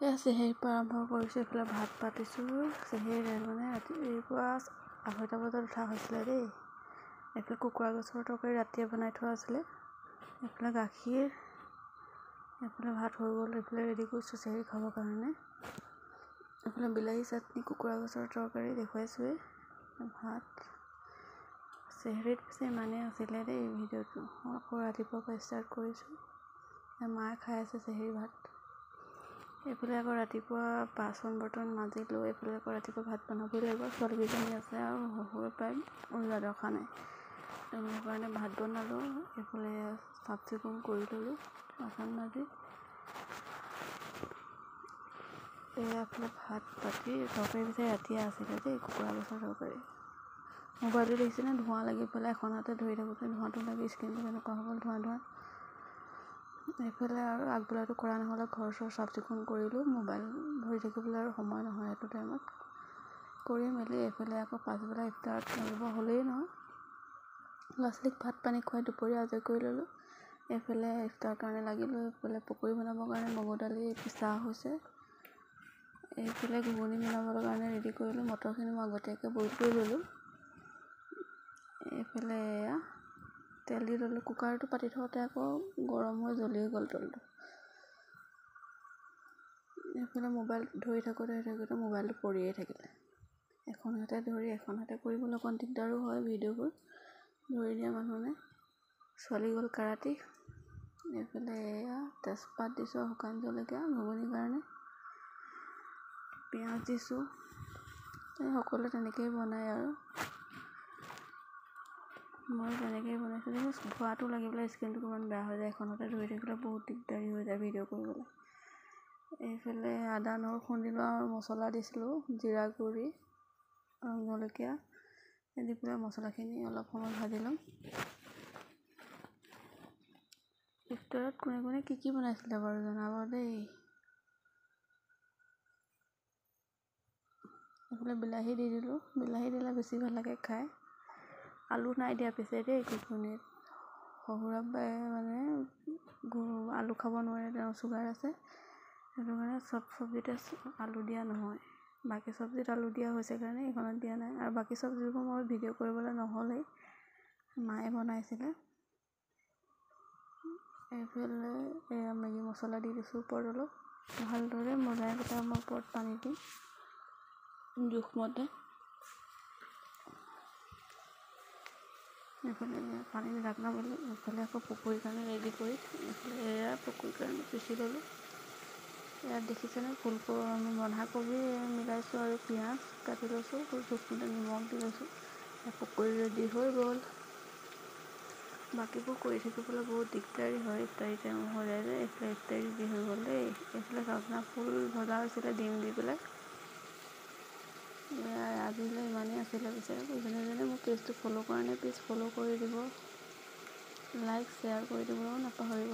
চেহেৰীৰ পৰা আৰম্ভ কৰিছোঁ। এইফালে ভাত পাতিছোঁ। চেহেৰী মানে ৰাতিপুৱা 2:30 বজাত উঠা হৈছিলে দেই। এইফালে কুকুৰা গছৰ তৰকাৰী ৰাতিয়ে বনাই থোৱা আছিলে। এইফালে গাখীৰ, এইফালে ভাত হৈ গ'ল। এইফালে ৰেডি কৰিছোঁ চেহেৰী খাবৰ কাৰণে। এইফালে বিলাহী চাটনি, কুকুৰা গছৰ তৰকাৰী দেখুৱাইছোঁৱেই। ভাত চেহেৰীত পিছে ইমানেই আছিলে দেই ভিডিঅ'টো। আকৌ ৰাতিপুৱাৰ পৰা ষ্টাৰ্ট কৰিছোঁ। মায়ে খাই আছে চেহেৰী ভাত। এইফালে আকৌ ৰাতিপুৱা বাচন বৰ্তন মাজিলোঁ। এইফালে আকৌ ৰাতিপুৱা ভাত বনাবই লাগিব। ছোৱালীকেইজনী আছে আৰু শহুৰে প্ৰায় অভিভাৱক ৰখা নাই, তেওঁলোকৰ কাৰণে ভাত বনালোঁ। এইফালে চাফ চিকুণ কৰি ল'লোঁ বাচন মাজি। এইফালে ভাত পাতি তৰকাৰী পিছে ৰাতিয়ে আছিলে দেই, কুকুৰা গছৰ তৰকাৰী। মোবাইলটো দেখিছেনে, ধোঁৱা লাগি পেলাই এখন হাতে ধৰি থাকোঁতে ধোঁৱাটো লাগি স্ক্ৰীনটো কেনেকুৱা হৈ গ'ল, ধোঁৱা। এইফালে আৰু আগবেলাটো কৰা নহ'লে ঘৰ চৰ চাফ চিকুণ কৰিলোঁ। মোবাইল ধৰি থাকিবলৈ আৰু সময় নহয় সেইটো টাইমত কৰি মেলি। এইফালে আকৌ পাছবেলা ইফতাৰত লাগিব হ'লেই নহয়, ল'ৰা ছোৱালীক ভাত পানী খুৱাই দুপৰীয়া আজৰি কৰি ল'লোঁ। এইফালে ইফতাৰৰ কাৰণে লাগিলোঁ। এইফালে পকৰি বনাবৰ কাৰণে মগুৰ দালি পিছা হৈছে। এইফালে ঘুগুনি বনাবৰ কাৰণে ৰেডি কৰিলোঁ। মটৰখিনি মই আগতীয়াকৈ বইল কৰি ল'লোঁ। এইফালে এয়া তেল দি ল'লোঁ। কুকাৰটো পাতি থওঁতে আকৌ গৰম হৈ জ্বলি গ'ল তলটো। এইফালে মোবাইল ধৰি থাকোঁতে মোবাইলটো পৰিয়ে থাকিলে। এখন হাতে ধৰি এখন হাতে কৰিবলৈ অকণ দিগদাৰো হয়। ভিডিঅ'বোৰ ধৰি দিয়া মানুহ নাই। ছোৱালী গ'ল কাৰাটে। এইফালে এয়া তেজপাত দিছোঁ, শুকান জলকীয়া ঘুগুনিৰ কাৰণে, পিঁয়াজ দিছোঁ। সকলোৱে তেনেকৈয়ে বনায় আৰু মই তেনেকৈয়ে বনাইছোঁ। ধোঁৱাটো লাগি পেলাই স্ক্ৰীনটো কিমান বেয়া হৈ যায়। এখনতে ধৰি থাকিলে বহুত দিগদাৰী হৈ যায় ভিডিঅ' কৰিবলৈ। এইফালে আদা নহৰু খুন্দিলোঁ আৰু মছলা দিছিলোঁ, জিৰা গুড়ি আৰু জলকীয়া দি পেলাই মছলাখিনি অলপ সময় ভাজি ল'ম। ইফতাৰত কোনে কোনে কি বনাইছিলে বাৰু জনাব দেই। এইফালে বিলাহী দি দিলোঁ। বিলাহী দিলে বেছি ভাল লাগে খাই। আলু নাই দিয়া পিছে দেই ঘুগুনিত। শহুৰাবাই মানে আলু খাব নোৱাৰে, তেওঁৰ চুগাৰ আছে, সেইটো কাৰণে চব চব্জিতে আলু দিয়া নহয়। বাকী চব্জিত আলু দিয়া হৈছে কাৰণে এইখনত দিয়া নাই। আৰু বাকী চব্জিবোৰ মই ভিডিঅ' কৰিবলৈ নহ'লেই, মায়ে বনাইছিলে। এইফালে এয়া মেগী মছলা দি দিছোঁ ওপৰত অলপ, ভালদৰে মজাই পেলাই মই ওপৰত পানী দিম জোখমতে। এইফালে পানী ঢাকনা মেলি এইফালে আকৌ পকৰীৰ কাৰণে ৰেডি কৰি, এইফালে এয়া পকৰীৰ কাৰণে পিচি ল'লোঁ। ইয়াত দেখিছেনে বন্ধাকবি মিলাইছোঁ আৰু পিঁয়াজ কাটি লৈছোঁ, জোখমতে নিমখ দি লৈছোঁ। পকৰী ৰেডি হৈ গ'ল। বাকীবোৰ কৰি থাকিবলৈ বহুত দিগদাৰী হয়। ইফতাৰী টাইম হৈ যায় যে। এইফালে ইফতাৰী ৰেডি হৈ গ'ল দেই। এইফালে চাজনা ফুল ভজা হৈছিলে ডিম দি পেলাই। আজিলৈ ইমানেই আছিলে। পিছে যোনে মোৰ পেজটো ফ'ল' কৰা নাই প্লিজ ফ'ল' কৰি দিব, লাইক শ্বেয়াৰ কৰি দিবলৈও নাপাহৰিব।